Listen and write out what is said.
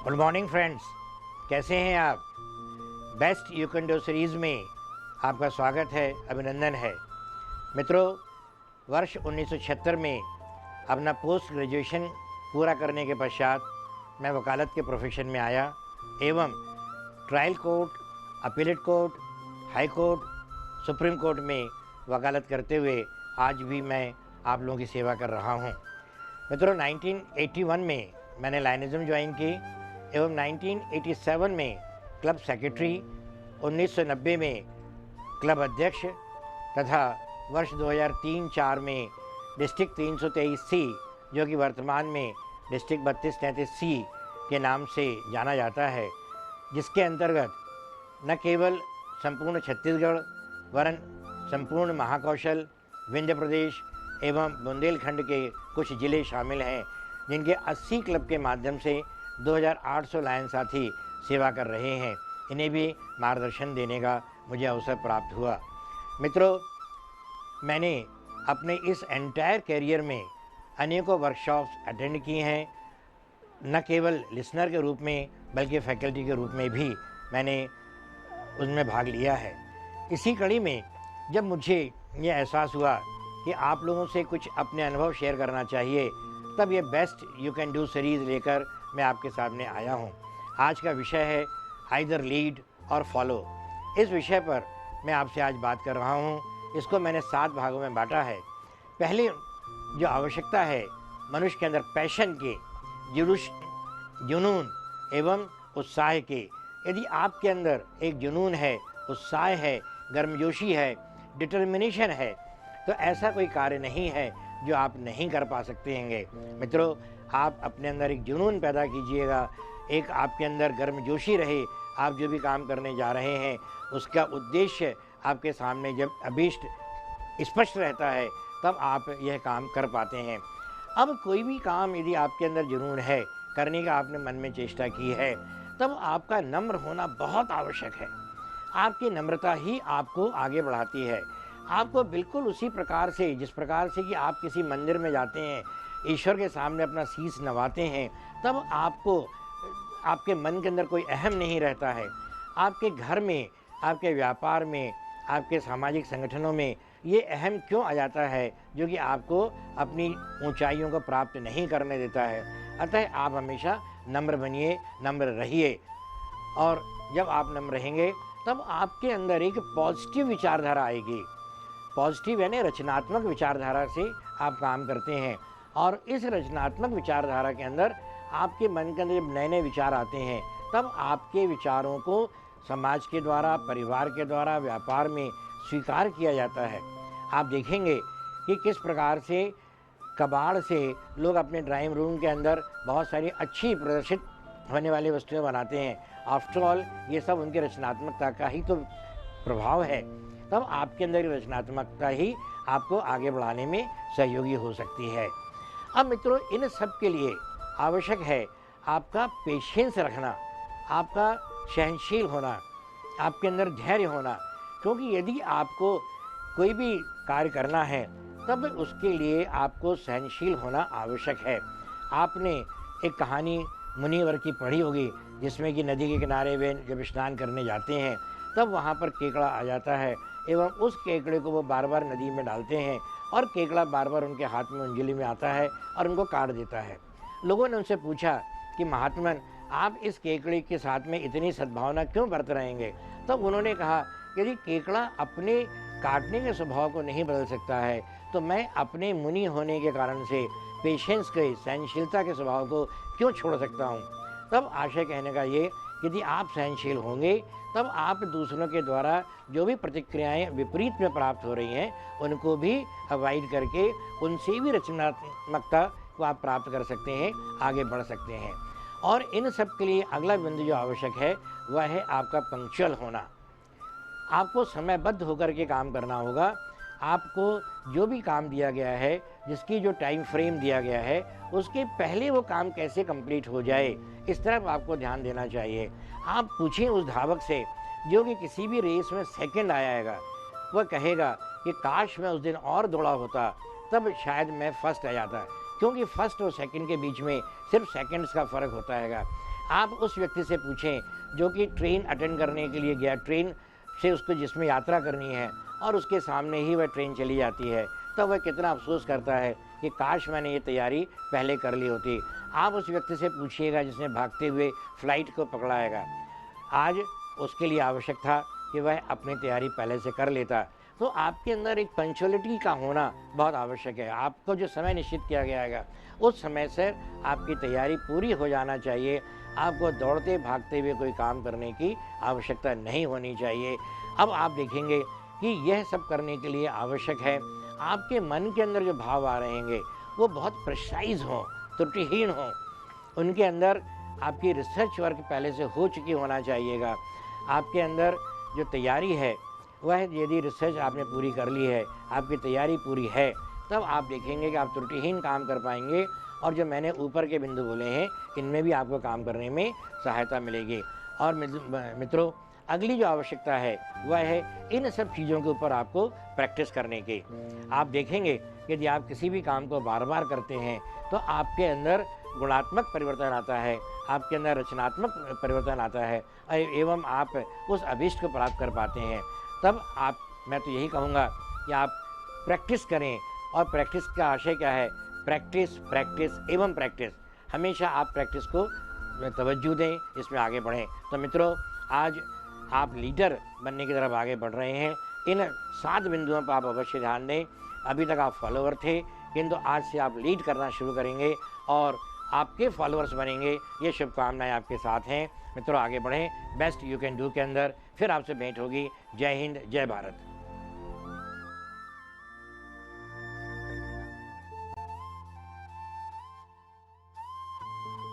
Good morning friends, कैसे हैं आप। Best you can do series में आपका स्वागत है, अभिनंदन है। मित्रों, वर्ष 1976 में अपना पोस्ट ग्रेजुएशन पूरा करने के पश्चात मैं वकालत के प्रोफेशन में आया एवं trial court, appellate court, high court, supreme court में वकालत करते हुए आज भी मैं आप लोगों की सेवा कर रहा हूं। मित्रों, 1981 में मैंने लाइनिज़म ज्वाइन की एवं 1987 में क्लब सेक्रेटरी, 1990 में क्लब अध्यक्ष तथा वर्ष 2003-04 में डिस्ट्रिक्ट 323C, जो कि वर्तमान में डिस्ट्रिक्ट 3233C के नाम से जाना जाता है, जिसके अंतर्गत न केवल संपूर्ण छत्तीसगढ़ वरन संपूर्ण महाकौशल, विंध्य प्रदेश एवं बुंदेलखंड के कुछ ज़िले शामिल हैं, जिनके 80 क्लब के माध्यम से 2800 लायन साथी सेवा कर रहे हैं। इन्हें भी मार्गदर्शन देने का मुझे अवसर प्राप्त हुआ। मित्रों, मैंने अपने इस एंटायर कैरियर में अनेकों वर्कशॉप्स अटेंड की हैं, न केवल लिसनर के रूप में बल्कि फैकल्टी के रूप में भी मैंने उसमें भाग लिया है। इसी कड़ी में जब मुझे ये एहसास हुआ कि आप लोगों से कुछ अपने अनुभव शेयर करना चाहिए, तब ये best you can do series लेकर मैं आपके सामने आया हूँ। आज का विषय है आइदर लीड और फॉलो। इस विषय पर मैं आपसे आज बात कर रहा हूँ। इसको मैंने 7 भागों में बांटा है। पहले जो आवश्यकता है मनुष्य के अंदर पैशन के, जुलूस, जुनून एवं उत्साह के। यदि आपके अंदर एक जुनून है, उत्साह है, गर्मजोशी है, डिटर्मिनेशन है, तो ऐसा कोई कार्य नहीं है जो आप नहीं कर पा सकते हैं। मित्रों, आप अपने अंदर एक जुनून पैदा कीजिएगा, एक आपके अंदर गर्मजोशी रहे। आप जो भी काम करने जा रहे हैं उसका उद्देश्य आपके सामने जब अभीष्ट स्पष्ट रहता है, तब आप यह काम कर पाते हैं। अब कोई भी काम यदि आपके अंदर जुनून है, करने का आपने मन में चेष्टा की है, तब आपका नम्र होना बहुत आवश्यक है। आपकी नम्रता ही आपको आगे बढ़ाती है। आपको बिल्कुल उसी प्रकार से, जिस प्रकार से कि आप किसी मंदिर में जाते हैं, ईश्वर के सामने अपना शीश नवाते हैं, तब आपको आपके मन के अंदर कोई अहम नहीं रहता है। आपके घर में, आपके व्यापार में, आपके सामाजिक संगठनों में ये अहम क्यों आ जाता है, जो कि आपको अपनी ऊंचाइयों को प्राप्त नहीं करने देता है। अतः आप हमेशा नम्र बनिए, नम्र रहिए, और जब आप नम्र रहेंगे तब आपके अंदर एक पॉजिटिव विचारधारा आएगी। पॉजिटिव यानी रचनात्मक विचारधारा से आप काम करते हैं, और इस रचनात्मक विचारधारा के अंदर आपके मन के अंदर जब नए नए विचार आते हैं, तब आपके विचारों को समाज के द्वारा, परिवार के द्वारा, व्यापार में स्वीकार किया जाता है। आप देखेंगे कि किस प्रकार से कबाड़ से लोग अपने ड्राइंग रूम के अंदर बहुत सारी अच्छी प्रदर्शित होने वाली वस्तुएं बनाते हैं। आफ्टर ऑल ये सब उनकी रचनात्मकता का ही तो प्रभाव है। तब आपके अंदर की रचनात्मकता ही आपको आगे बढ़ाने में सहयोगी हो सकती है। अब मित्रों, इन सब के लिए आवश्यक है आपका पेशेंस रखना, आपका सहनशील होना, आपके अंदर धैर्य होना। क्योंकि यदि आपको कोई भी कार्य करना है, तब उसके लिए आपको सहनशील होना आवश्यक है। आपने एक कहानी मुनिवर की पढ़ी होगी, जिसमें कि नदी के किनारे वे जब स्नान करने जाते हैं, तब वहाँ पर केकड़ा आ जाता है एवं उस केकड़े को वो बार बार नदी में डालते हैं, और केकड़ा बार बार उनके हाथ में, उंगली में आता है और उनको काट देता है। लोगों ने उनसे पूछा कि महात्मन, आप इस केकड़े के साथ में इतनी सद्भावना क्यों बरत रहेंगे? तब उन्होंने कहा, यदि केकड़ा अपने काटने के स्वभाव को नहीं बदल सकता है, तो मैं अपने मुनि होने के कारण से पेशेंस के, सहनशीलता के स्वभाव को क्यों छोड़ सकता हूँ। तब आशय कहने का ये, यदि आप सहनशील होंगे, तब आप दूसरों के द्वारा जो भी प्रतिक्रियाएं विपरीत में प्राप्त हो रही हैं, उनको भी अवॉइड करके उनसे भी रचनात्मकता को आप प्राप्त कर सकते हैं, आगे बढ़ सकते हैं। और इन सब के लिए अगला बिंदु जो आवश्यक है वह है आपका पंक्चुअल होना। आपको समयबद्ध होकर के काम करना होगा। आपको जो भी काम दिया गया है, जिसकी जो टाइम फ्रेम दिया गया है, उसके पहले वो काम कैसे कंप्लीट हो जाए, इस तरफ आपको ध्यान देना चाहिए। आप पूछें उस धावक से जो कि किसी भी रेस में सेकंड आया हैगा, वह कहेगा कि काश मैं उस दिन और दौड़ा होता, तब शायद मैं फर्स्ट आ जाता। क्योंकि फर्स्ट और सेकंड के बीच में सिर्फ सेकंड्स का फ़र्क होता हैगा। आप उस व्यक्ति से पूछें जो कि ट्रेन अटेंड करने के लिए गया, ट्रेन से उसको जिसमें यात्रा करनी है और उसके सामने ही वह ट्रेन चली जाती है, तो वह कितना अफ़सोस करता है कि काश मैंने ये तैयारी पहले कर ली होती। आप उस व्यक्ति से पूछिएगा जिसने भागते हुए फ़्लाइट को पकड़ाएगा, आज उसके लिए आवश्यक था कि वह अपनी तैयारी पहले से कर लेता। तो आपके अंदर एक पंक्चुअलिटी का होना बहुत आवश्यक है। आपको जो समय निश्चित किया गया है उस समय से आपकी तैयारी पूरी हो जाना चाहिए। आपको दौड़ते भागते हुए कोई काम करने की आवश्यकता नहीं होनी चाहिए। अब आप देखेंगे कि यह सब करने के लिए आवश्यक है आपके मन के अंदर जो भाव आ रहेंगे वो बहुत प्रिसाइज हों, त्रुटिहीन हों। उनके अंदर आपकी रिसर्च वर्क पहले से हो चुकी होना चाहिएगा। आपके अंदर जो तैयारी है वह यदि रिसर्च आपने पूरी कर ली है, आपकी तैयारी पूरी है, तब आप देखेंगे कि आप त्रुटिहीन काम कर पाएंगे और जो मैंने ऊपर के बिंदु बोले हैं इनमें भी आपको काम करने में सहायता मिलेगी। और मित्रों, अगली जो आवश्यकता है वह है इन सब चीज़ों के ऊपर आपको प्रैक्टिस करने की। आप देखेंगे कि यदि आप किसी भी काम को बार बार करते हैं तो आपके अंदर गुणात्मक परिवर्तन आता है, आपके अंदर रचनात्मक परिवर्तन आता है एवं आप उस अभीष्ट को प्राप्त कर पाते हैं। तब मैं तो यही कहूँगा कि आप प्रैक्टिस करें। और प्रैक्टिस का आशय क्या है? प्रैक्टिस, प्रैक्टिस एवं प्रैक्टिस। हमेशा आप प्रैक्टिस को तवज्जो दें, इसमें आगे बढ़ें। तो मित्रों, आज आप लीडर बनने की तरफ आगे बढ़ रहे हैं। इन 7 बिंदुओं पर आप अवश्य ध्यान दें। अभी तक आप फॉलोअर थे, किंतु आज से आप लीड करना शुरू करेंगे और आपके फॉलोअर्स बनेंगे। ये शुभकामनाएं आपके साथ हैं। मित्रों, आगे बढ़ें। बेस्ट यू कैन डू के अंदर फिर आपसे भेंट होगी। जय हिंद, जय भारत।